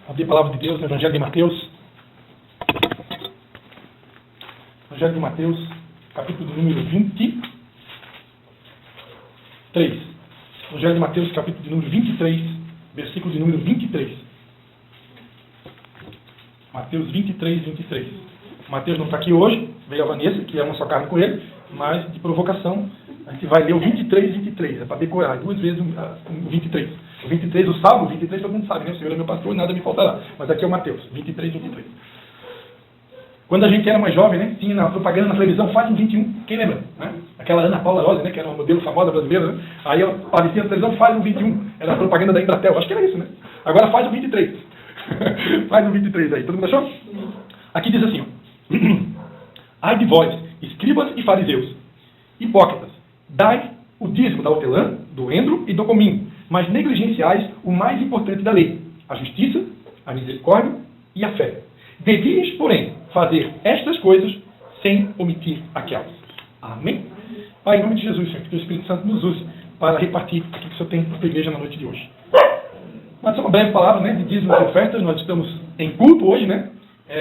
Abrir a palavra de Deus no Evangelho de Mateus. Evangelho de Mateus, capítulo de número 23. Evangelho de Mateus, capítulo de número 23, versículo de número 23. Mateus 23, 23. Mateus não está aqui hoje, veio a Vanessa, que é uma só carne com ele, mas de provocação, a gente vai ler o 23, 23. É para decorar duas vezes o 23. O 23, o Salmo 23, todo mundo sabe, né? O Senhor é meu pastor e nada me faltará. Mas aqui é o Mateus, 23, 23. Quando a gente era mais jovem, né? Tinha na propaganda na televisão, faz um 21. Quem lembra? Né? Aquela Ana Paula Rosa, né? Que era uma modelo famosa brasileira, né? Aí aparecia na televisão, faz um 21. Era a propaganda da Embratel. Acho que era isso, né? Agora faz o 23. Faz o 23 aí. Todo mundo achou? Aqui diz assim, ó. Ai de vós, escribas e fariseus, hipócritas, dai o dízimo da hortelã, do endro e do cominho, mas negligenciais o mais importante da lei, a justiça, a misericórdia e a fé. Devias, porém, fazer estas coisas sem omitir aquelas. Amém? Pai, em nome de Jesus, Senhor, que o Espírito Santo nos use para repartir aquilo que o Senhor tem para a igreja na noite de hoje. Mas só uma breve palavra, né, de dízimo e ofertas. Nós estamos em culto hoje, né?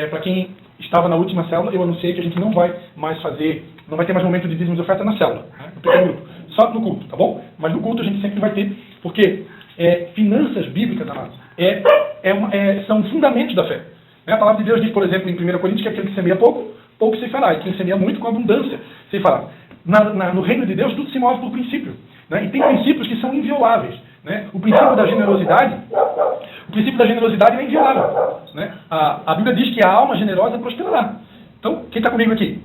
Para quem estava na última célula, eu anunciei que a gente não vai mais fazer, não vai ter mais momento de dízimo e oferta na célula, né, no pequeno grupo, só no culto, tá bom? Mas no culto a gente sempre vai ter, porque finanças bíblicas, amados, são fundamentos da fé. Né? A palavra de Deus diz, por exemplo, em 1 Coríntios, que aquele que semeia pouco, pouco se fará, e quem semeia muito, com abundância se fará. No reino de Deus, tudo se move por princípio. Né? E tem princípios que são invioláveis. Né? O princípio da generosidade é inviolável. Né? A Bíblia diz que a alma generosa prosperará. Então, quem está comigo aqui?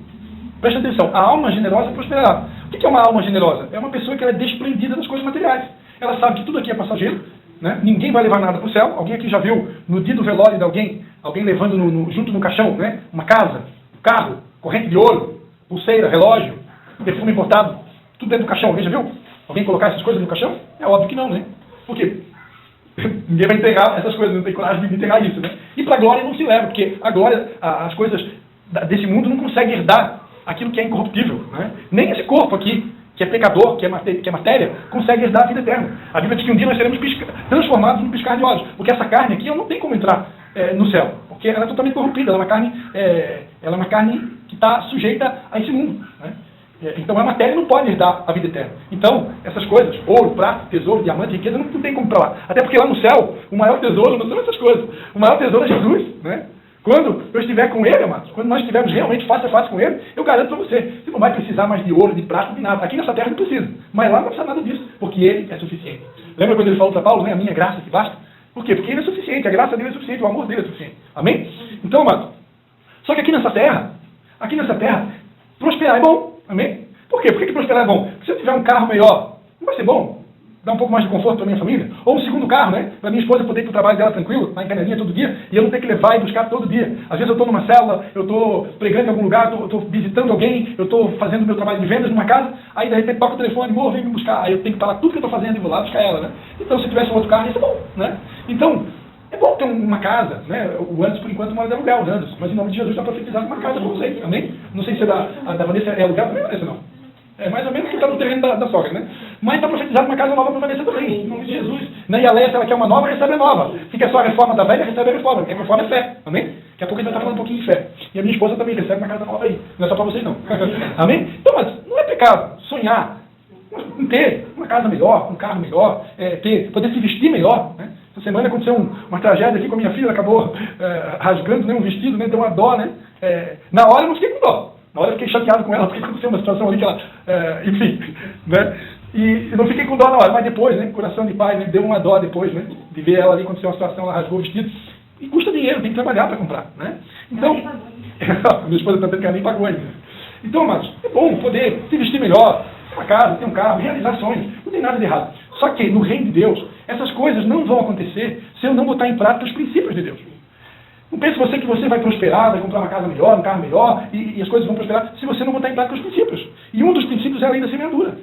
Presta atenção, a alma generosa prosperará. O que é uma alma generosa? É uma pessoa que ela é desprendida das coisas materiais. Ela sabe que tudo aqui é passageiro, né? Ninguém vai levar nada para o céu. Alguém aqui já viu no dia do velório de alguém levando junto no caixão, né? Uma casa, um carro, corrente de ouro, pulseira, relógio, perfume importado, tudo dentro do caixão. Alguém já viu? Alguém colocar essas coisas no caixão? É óbvio que não, né? Por quê? Ninguém vai enterrar essas coisas, não tem coragem de enterrar isso, né? E para a glória não se leva, porque a glória, as coisas desse mundo não conseguem herdar aquilo que é incorruptível, né? Nem esse corpo aqui, que é pecador, que é matéria, consegue herdar a vida eterna. A Bíblia diz que um dia nós seremos transformados num piscar de olhos, porque essa carne aqui não tem como entrar no céu, porque ela é totalmente corrompida, ela é uma carne que está sujeita a esse mundo, né? Então a matéria não pode herdar a vida eterna. Então, essas coisas, ouro, prata, tesouro, diamante, riqueza, não tem como para lá. Até porque lá no céu, o maior tesouro não são essas coisas. O maior tesouro é Jesus, né? Quando eu estiver com Ele, amados, quando nós estivermos realmente face a face com Ele, eu garanto para você não vai precisar mais de ouro, de prata, de nada. Aqui nessa terra não precisa. Mas lá não precisa nada disso, porque Ele é suficiente. Lembra quando Ele falou para Paulo, né? A minha graça que basta? Por quê? Porque Ele é suficiente, a graça dele é suficiente, o amor dele é suficiente. Amém? Então, amados, só que aqui nessa terra, prosperar é bom. Amém? Por quê? Por que prosperar é bom? Porque se eu tiver um carro melhor, não vai ser bom? Dá um pouco mais de conforto para a minha família? Ou um segundo carro, né? Para minha esposa poder ir para o trabalho dela tranquilo, lá em Canelinha todo dia, e eu não ter que levar e buscar todo dia. Às vezes eu estou numa célula, eu estou pregando em algum lugar, eu estou visitando alguém, eu estou fazendo meu trabalho de vendas numa casa, aí de repente toca o telefone, amor, vem me buscar. Aí eu tenho que parar tudo que eu estou fazendo e vou lá buscar ela, né? Então se tivesse um outro carro, isso é bom, né? Então, é bom ter uma casa, né? O Anderson, por enquanto, mora de aluguel, o Anderson, mas em nome de Jesus está profetizado uma casa para vocês, amém? Não sei se a da Vanessa é aluguel também, Vanessa, não. É mais ou menos que está no terreno da sogra, né? Mas está profetizado uma casa nova para Vanessa também, em nome de Jesus. Né? E a Léa, se ela quer uma nova, recebe a nova. Se quer só a reforma da velha, recebe a reforma. Porque a reforma é fé, amém? Daqui a pouco a gente vai estar falando um pouquinho de fé. E a minha esposa também recebe uma casa nova aí. Não é só para vocês, não. Amém? Então, mas não é pecado sonhar em ter uma casa melhor, um carro melhor, poder se vestir melhor, né? Essa semana aconteceu uma tragédia aqui com a minha filha, ela acabou rasgando, né, um vestido, né, deu uma dó, né? Na hora eu não fiquei com dó. Na hora eu fiquei chateado com ela, porque aconteceu uma situação ali que ela, enfim, né? E não fiquei com dó na hora, mas depois, né, coração de pai, né, deu uma dó depois, né, de ver ela ali, aconteceu uma situação, ela rasgou o vestido. E custa dinheiro, tem que trabalhar para comprar, né? Então, minha esposa está tendo que ela nem pagou ainda. Então, mas é bom poder se vestir melhor, ter uma casa, ter um carro, realizar sonhos, não tem nada de errado. Só que no reino de Deus, essas coisas não vão acontecer se eu não botar em prática os princípios de Deus. Não pense você que você vai prosperar, vai comprar uma casa melhor, um carro melhor, e as coisas vão prosperar se você não botar em prática os princípios. E um dos princípios é a lei da semeadura.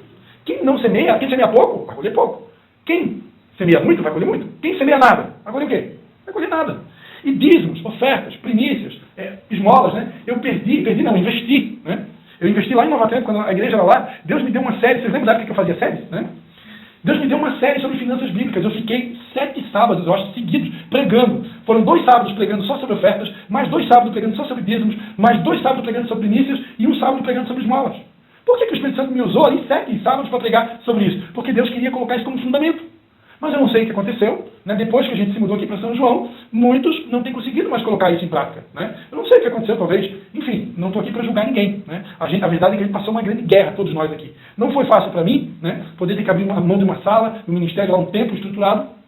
Quem não semeia, quem semeia pouco, vai colher pouco. Quem semeia muito, vai colher muito. Quem semeia nada, vai colher o quê? Vai colher nada. E dízimos, ofertas, primícias, esmolas, né? Eu investi, né? Eu investi lá em Nova Trento, quando a igreja era lá, Deus me deu uma série, vocês lembram da época que eu fazia séries, né? Deus me deu uma série sobre finanças bíblicas. Eu fiquei 7 sábados, eu acho, seguidos, pregando. Foram 2 sábados pregando só sobre ofertas, mais 2 sábados pregando só sobre dízimos, mais 2 sábados pregando sobre primícias e 1 sábado pregando sobre esmolas. Por que o Espírito Santo me usou ali 7 sábados para pregar sobre isso? Porque Deus queria colocar isso como fundamento. Mas eu não sei o que aconteceu, né? Depois que a gente se mudou aqui para São João, muitos não têm conseguido mais colocar isso em prática, né? Eu não sei o que aconteceu, talvez. Enfim, não estou aqui para julgar ninguém, né? A verdade é que a gente passou uma grande guerra, todos nós aqui. Não foi fácil para mim, né? Poder ter que abrir a mão de uma sala, um ministério lá, um templo estruturado,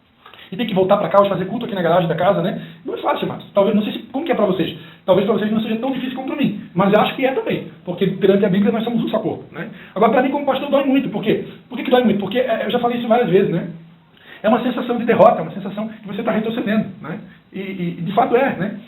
e ter que voltar para cá hoje fazer culto aqui na garagem da casa, né? Não é fácil, mas talvez, não sei como que é para vocês. Talvez para vocês não seja tão difícil como para mim, mas eu acho que é também, porque perante a Bíblia nós somos um só corpo, né? Agora, para mim, como pastor, dói muito. Por quê? Por que dói muito? Porque eu já falei isso várias vezes, né? É uma sensação de derrota, é uma sensação que você está retrocedendo, né? E de fato é, né?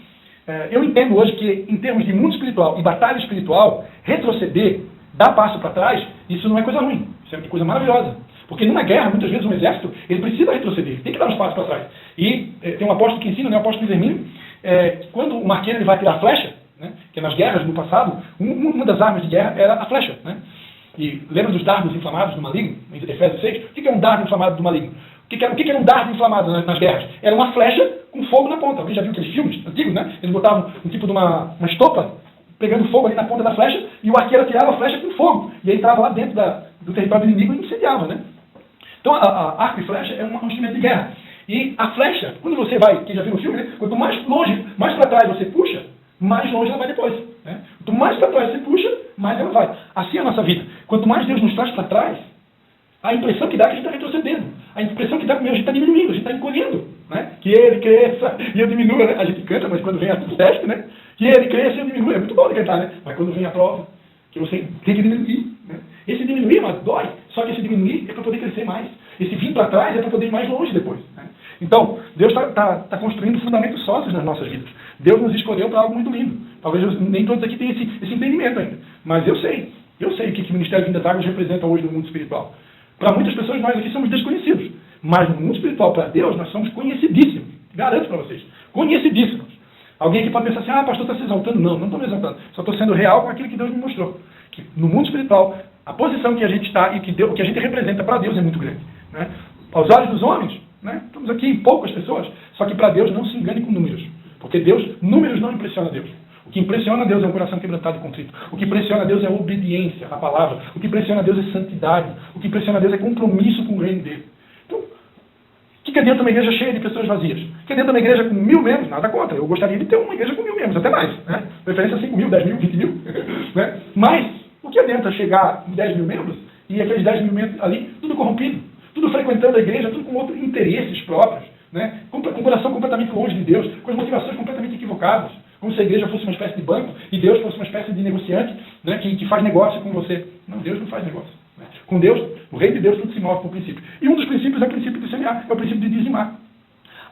Eu entendo hoje que, em termos de mundo espiritual e batalha espiritual, retroceder, dar passo para trás, isso não é coisa ruim, isso é uma coisa maravilhosa. Porque numa guerra, muitas vezes, um exército, ele precisa retroceder, ele tem que dar uns passos para trás. E tem um apóstolo que ensina, né, o apóstolo Firmino, que quando o arqueiro ele vai tirar a flecha, né, que nas guerras no passado, uma das armas de guerra era a flecha, né? E lembra dos dardos inflamados do maligno, em Efésios 6? O que é um dardo inflamado do maligno? O que era um dardo inflamado nas guerras? Era uma flecha com fogo na ponta. Alguém já viu aqueles filmes antigos, né? Eles botavam um tipo de uma estopa pegando fogo ali na ponta da flecha e o arqueiro atirava a flecha com fogo. E aí entrava lá dentro do território do inimigo e incendiava, né? Então, arco e flecha é um instrumento de guerra. E a flecha, quando você vai, quem já viu o filme, né? Quanto mais longe, mais para trás você puxa, mais longe ela vai depois, né? Quanto mais para trás você puxa, mais ela vai. Assim é a nossa vida. Quanto mais Deus nos traz para trás, a impressão que dá é que a gente está retrocedendo. A impressão que dá é que a gente está diminuindo, a gente está encolhendo, né? Que ele cresça e eu diminua, né? A gente canta, mas quando vem a teste, né? Que ele cresça e eu diminua. É muito bom de cantar, né? Mas quando vem a prova, que você tem que diminuir, né? Esse diminuir, mas dói. Só que esse diminuir é para poder crescer mais. Esse vir para trás é para poder ir mais longe depois, né? Então, Deus está construindo fundamentos sólidos nas nossas vidas. Deus nos escolheu para algo muito lindo. Talvez nem todos aqui tenham esse entendimento ainda. Mas eu sei o que o Ministério Vindas Águas representa hoje no mundo espiritual. Para muitas pessoas, nós aqui somos desconhecidos. Mas no mundo espiritual, para Deus, nós somos conhecidíssimos. Garanto para vocês. Conhecidíssimos. Alguém aqui pode pensar assim, pastor, está se exaltando. Não estou me exaltando. Só estou sendo real com aquilo que Deus me mostrou. Que no mundo espiritual, a posição que a gente está e o que a gente representa para Deus é muito grande, né? Aos olhos dos homens, né? Estamos aqui em poucas pessoas. Só que para Deus, não se engane com números. Porque números não impressionam Deus. O que impressiona Deus é um coração quebrantado e contrito. O que impressiona Deus é obediência à palavra. O que impressiona Deus é santidade. O que impressiona Deus é compromisso com o reino dele. Então, o que adianta uma igreja cheia de pessoas vazias? O que adianta uma igreja com 1000 membros? Nada contra. Eu gostaria de ter uma igreja com 1000 membros, até mais, né? Preferência 5 mil, 10 mil, 20 mil. Né? Mas, o que adianta chegar em 10 mil membros e aqueles 10 mil membros ali, tudo corrompido, tudo frequentando a igreja, tudo com outros interesses próprios, né? Com o coração completamente longe de Deus, com as motivações completamente equivocadas, como se a igreja fosse uma espécie de banco e Deus fosse uma espécie de negociante, né? que faz negócio com você. Não, Deus não faz negócio. Né? Com Deus, o reino de Deus, tudo se move por princípio. E um dos princípios é o princípio de semear, é o princípio de dizimar.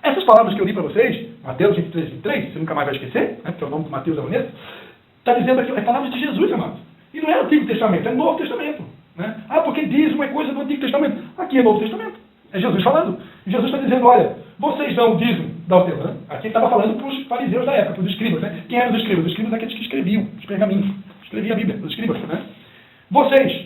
Essas palavras que eu li para vocês, Mateus 23, 23, você nunca mais vai esquecer, né? Porque é o nome de Mateus é bonito, está dizendo aqui, é palavras de Jesus, amados. E não é o Antigo Testamento, é o Novo Testamento. Né? Porque dízimo é coisa do Antigo Testamento. Aqui é Novo Testamento. É Jesus falando. E Jesus está dizendo, olha, vocês dão o dízimo da hortelã. Aqui ele estava falando para os fariseus da época, para os escribas. Né? Quem eram os escribas? Os escribas aqueles que escreviam os pergaminhos. Escreviam a Bíblia, os escribas. Né? Vocês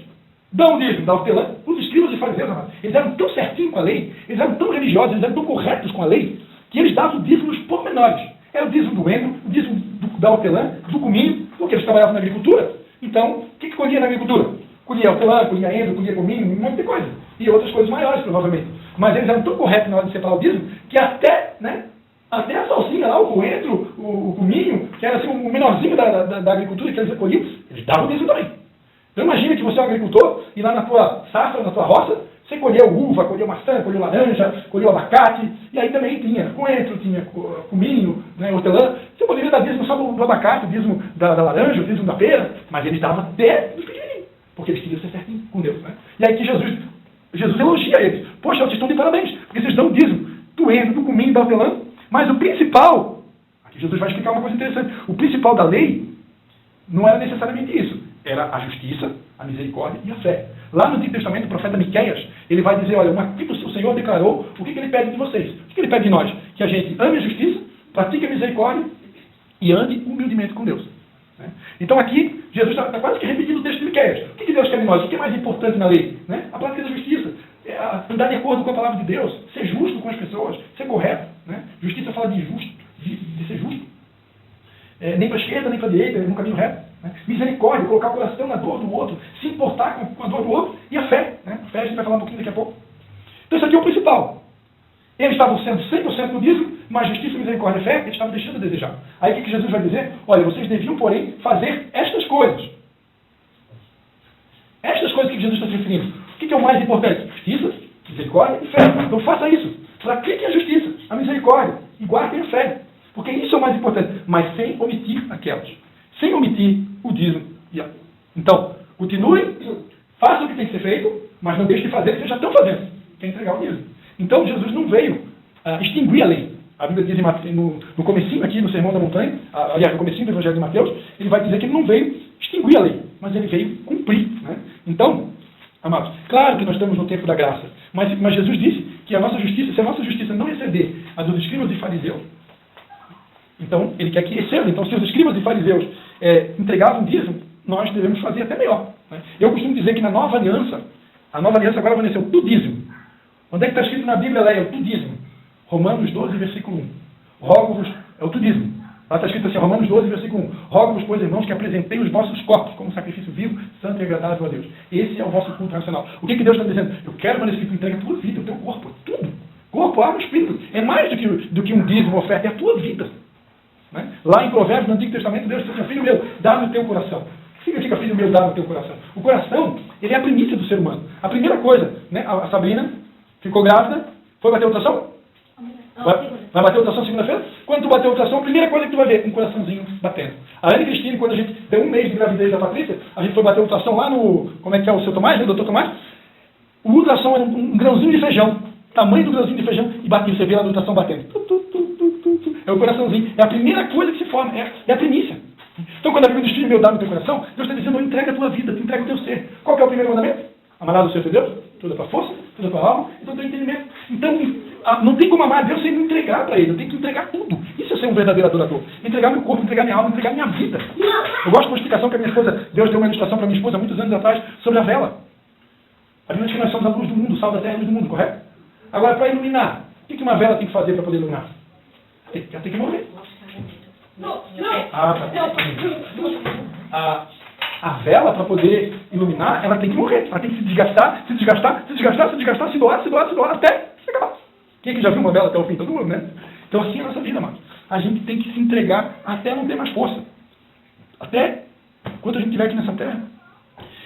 dão o dízimo da hortelã. Os escribas e fariseus, amados, eles eram tão certinhos com a lei, eles eram tão religiosos, eles eram tão corretos com a lei, que eles davam o dízimo nos pormenores. Era o dízimo do endro, o dízimo da hortelã, do cominho, porque eles trabalhavam na agricultura. Então, o que colhia na agricultura? Colhia hortelã, colhia endro, colhia cominho, um monte de coisa. E outras coisas maiores, provavelmente. Mas eles eram tão corretos na hora de separar o dízimo, que até a salsinha lá, o coentro, o cominho, que era assim, o menorzinho da agricultura que eles colhiam, eles davam o dízimo também. Então imagina que você é um agricultor, e lá na tua safra, na tua roça, você colheu uva, colheu maçã, colheu laranja, colheu abacate, e aí também tinha coentro, tinha cominho, né, hortelã. Você poderia dar dízimo só do abacate, o dízimo da laranja, o dízimo da pera, mas eles davam até dos pequenininhos, porque eles queriam ser certinhos com Deus. Né? E aí que Jesus elogia eles. Poxa, vocês estão de parabéns, porque vocês dão o dízimo do endro, do cominho, da hortelã, mas o principal, aqui Jesus vai explicar uma coisa interessante, o principal da lei não era necessariamente isso, era a justiça, a misericórdia e a fé. Lá no Antigo Testamento, o profeta Miqueias, ele vai dizer, olha, o Senhor declarou o que ele pede de vocês. O que ele pede de nós? Que a gente ame a justiça, pratique a misericórdia e ande humildemente com Deus. Né? Então aqui, Jesus está quase que repetindo o texto de Miqueias. O que Deus quer de nós? O que é mais importante na lei? Né? A prática da justiça. Andar de acordo com a palavra de Deus, ser justo com as pessoas, ser correto. Né? Justiça fala de justo, nem para a esquerda, nem para a direita, no caminho reto. Né? Misericórdia, colocar o coração na dor do outro, se importar com a dor do outro, e a fé. Né? A fé a gente vai falar um pouquinho daqui a pouco. Então isso aqui é o principal. Eles estavam sendo 100% no dízimo, mas justiça, misericórdia e fé, eles estavam deixando a desejar. Aí o que Jesus vai dizer? Olha, vocês deviam, porém, fazer estas coisas. Estas coisas que Jesus está se referindo. O que é o mais importante? Justiça, misericórdia e fé. Então faça isso. Pratique a justiça, a misericórdia e guardem a fé. Porque isso é o mais importante. Mas sem omitir aquelas. Sem omitir o dízimo. Então, continue, faça o que tem que ser feito, mas não deixe de fazer o que vocês já estão fazendo, que é entregar o dízimo. Então, Jesus não veio extinguir a lei. A Bíblia diz no comecinho aqui, no Sermão da Montanha, aliás, no comecinho do Evangelho de Mateus, ele vai dizer que ele não veio extinguir a lei, mas ele veio cumprir. Né? Então, amados, claro que nós estamos no tempo da graça, mas Jesus disse que a nossa justiça, se a nossa justiça não exceder a dos escribas e fariseus, então ele quer que exceda. Então, se os escribas e fariseus entregavam dízimo, nós devemos fazer até melhor. Né? Eu costumo dizer que na nova aliança agora vai nascer o tudízimo. Onde é que está escrito na Bíblia, Leia? O tudízimo. Romanos 12, versículo 1. Rogo-vos, é o tudízimo. Lá está escrito assim, Romanos 12, versículo 1. Rogo-vos, pois, irmãos, que apresentei os vossos corpos como sacrifício vivo, santo e agradável a Deus. Esse é o vosso culto racional. O que Deus está dizendo? Eu quero, mas que tu entregue a tua vida, o teu corpo, tudo. Corpo, alma, espírito. É mais do que um dízimo, uma oferta, é a tua vida. Né? Lá em Provérbios, no Antigo Testamento, Deus disse assim, filho meu, dá no teu coração. O que significa, filho meu, dá no teu coração? O coração, ele é a primícia do ser humano. A primeira coisa, né, a Sabrina ficou grávida, foi bater ultrassom? Vai bater ultrassom segunda-feira? Quando tu bater ultrassom, a primeira coisa que tu vai ver, um coraçãozinho batendo. A Ana Cristina, quando a gente deu um mês de gravidez da Patrícia, a gente foi bater ultrassom lá no, como é que é o seu Tomás, né, o doutor Tomás? O ultrassom era um grãozinho de feijão, tamanho do grãozinho de feijão, e batia, você vê lá no ultrassom batendo. É o coraçãozinho. É a primeira coisa que se forma, é a primícia. Então, quando a Bíblia diz, filho meu, dá no teu coração, Deus está dizendo, entrega a tua vida, tu entrega o teu ser. Qual que é o primeiro mandamento? Amarás o Senhor teu Deus, toda a tua força, toda a tua alma e todo o teu entendimento. Então, não tem como amar a Deus sem me entregar para Ele. Eu tenho que entregar tudo. Isso é ser um verdadeiro adorador. Entregar meu corpo, entregar minha alma, entregar minha vida. Eu gosto de uma explicação que a minha esposa, Deus deu uma ilustração para minha esposa há muitos anos atrás sobre a vela. A Bíblia diz que nós somos a luz do mundo, o sal da terra e a luz do mundo, correto? Agora, para iluminar, o que uma vela tem que fazer para poder iluminar? Ela tem que morrer. A vela, para poder iluminar, ela tem que morrer. Ela tem que se desgastar, se doar, até acabar. Quem é que já viu uma vela até o fim? Todo mundo, né? Então assim é a nossa vida, amados. A gente tem que se entregar até não ter mais força. Até enquanto a gente estiver aqui nessa terra.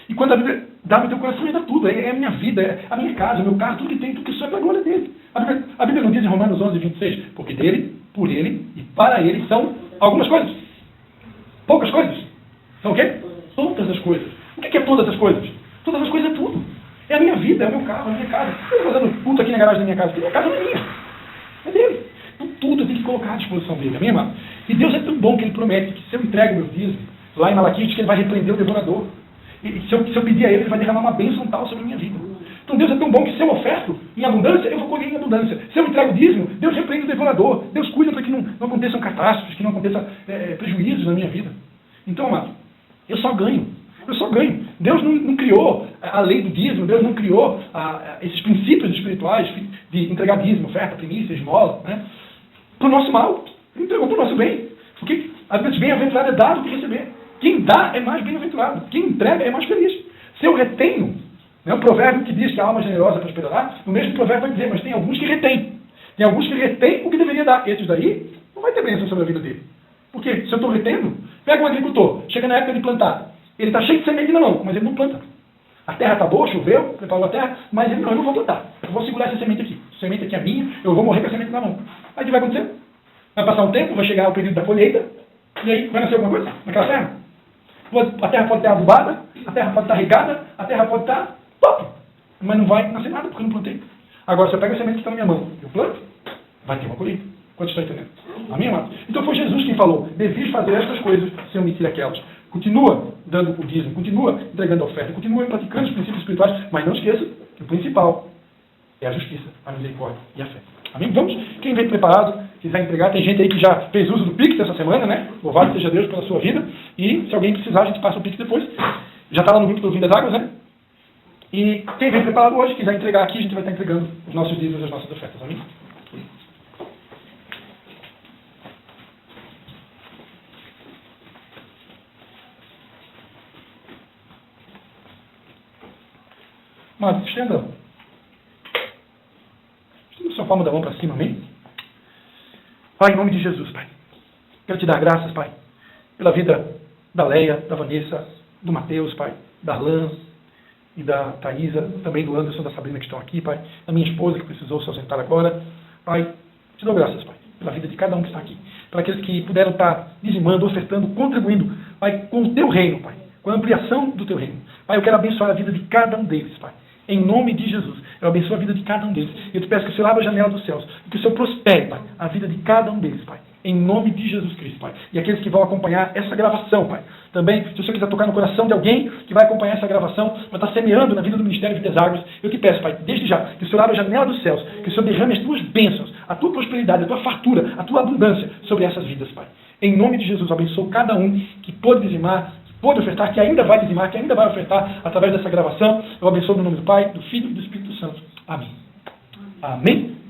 E quando a Bíblia dá no teu coração, ele dá tudo. É a minha vida, é a minha casa, o meu carro, tudo que tem, tudo que só é para a glória dele. A Bíblia não diz em Romanos 11, 26, porque dele, por ele e para ele são algumas coisas. Poucas coisas. São o quê? Todas as coisas. O que é todas as coisas? Todas as coisas é tudo. É a minha vida, é o meu carro, é a minha casa. Eu estou fazendo culto aqui na garagem da minha casa. Minha casa não é minha. É dele. Então tudo eu tenho que colocar à disposição dele. Amém, amado? E Deus é tão bom que Ele promete que se eu entrego meu dízimo, lá em Malaquias diz que Ele vai repreender o devorador. E se eu pedir a Ele, Ele vai derramar uma bênção tal sobre a minha vida. Então Deus é tão bom que se eu oferto em abundância, eu vou colher em abundância. Se eu entrego o dízimo, Deus repreende o devorador. Deus cuida para que não aconteçam catástrofes, que não aconteçam prejuízos na minha vida. Então, amado, eu só ganho. Eu só ganho. Deus não criou a lei do dízimo, Deus não criou esses princípios espirituais de entregar dízimo, oferta, primícia, esmola, né, para o nosso mal. Ele entregou para o nosso bem. Porque a Bíblia diz, bem-aventurado é dar do que receber. Quem dá é mais bem-aventurado. Quem entrega é mais feliz. Se eu retenho, né, o provérbio que diz que a alma generosa prosperará, o mesmo provérbio vai dizer, mas tem alguns que retêm. Tem alguns que retêm o que deveria dar. Esses daí não vai ter bênção sobre a vida dele. Porque se eu estou retendo, pega um agricultor, chega na época de plantar, ele está cheio de semente na mão, mas ele não planta. A terra está boa, choveu, preparou a terra, mas ele não, eu não vou plantar. Eu vou segurar essa semente aqui. A semente aqui é minha, eu vou morrer com a semente na mão. Aí o que vai acontecer? Vai passar um tempo, vai chegar o período da colheita, e aí vai nascer alguma coisa naquela terra. A terra pode estar adubada, a terra pode estar regada, a terra pode estar top, mas não vai nascer nada porque eu não plantei. Agora, se eu pego a semente que está na minha mão, eu planto, vai ter uma colheita. Quanto está entendendo? Amém, amado? Então foi Jesus quem falou, devias fazer estas coisas sem omitir aquelas. Continua dando o dízimo, continua entregando a oferta, continua praticando os princípios espirituais, mas não esqueça que o principal é a justiça, a misericórdia e a fé. Amém? Vamos? Quem vem preparado, quiser entregar, tem gente aí que já fez uso do Pix essa semana, né? Louvado seja Deus pela sua vida. E se alguém precisar, a gente passa o Pix depois. Já está lá no grupo do Vinho das Águas, né? E quem vem preparado hoje, quiser entregar aqui, a gente vai estar entregando os nossos dízimos e as nossas ofertas. Amém? Mas estenda sua palma da mão para cima, amém? Pai, em nome de Jesus, Pai. Quero te dar graças, Pai, pela vida da Leia, da Vanessa, do Mateus, Pai, da Arlan e da Thaisa, também do Anderson, da Sabrina que estão aqui, Pai, da minha esposa que precisou se ausentar agora. Pai, te dou graças, Pai, pela vida de cada um que está aqui, para aqueles que puderam estar dizimando, ofertando, contribuindo, Pai, com o teu reino, Pai, com a ampliação do teu reino. Pai, eu quero abençoar a vida de cada um deles, Pai. Em nome de Jesus, eu abençoo a vida de cada um deles. Eu te peço que o Senhor abra a janela dos céus, que o Senhor prospere, Pai, a vida de cada um deles, Pai. Em nome de Jesus Cristo, Pai. E aqueles que vão acompanhar essa gravação, Pai. Também, se o Senhor quiser tocar no coração de alguém que vai acompanhar essa gravação, vai estar semeando na vida do Ministério Vidas Águas, eu te peço, Pai, desde já, que o Senhor abra a janela dos céus, que o Senhor derrame as tuas bênçãos, a tua prosperidade, a tua fartura, a tua abundância sobre essas vidas, Pai. Em nome de Jesus, eu abençoo cada um que pôde dizimar, pôde ofertar, que ainda vai dizimar, que ainda vai ofertar através dessa gravação. Eu abençoo no nome do Pai, do Filho e do Espírito Santo. Amém. Amém.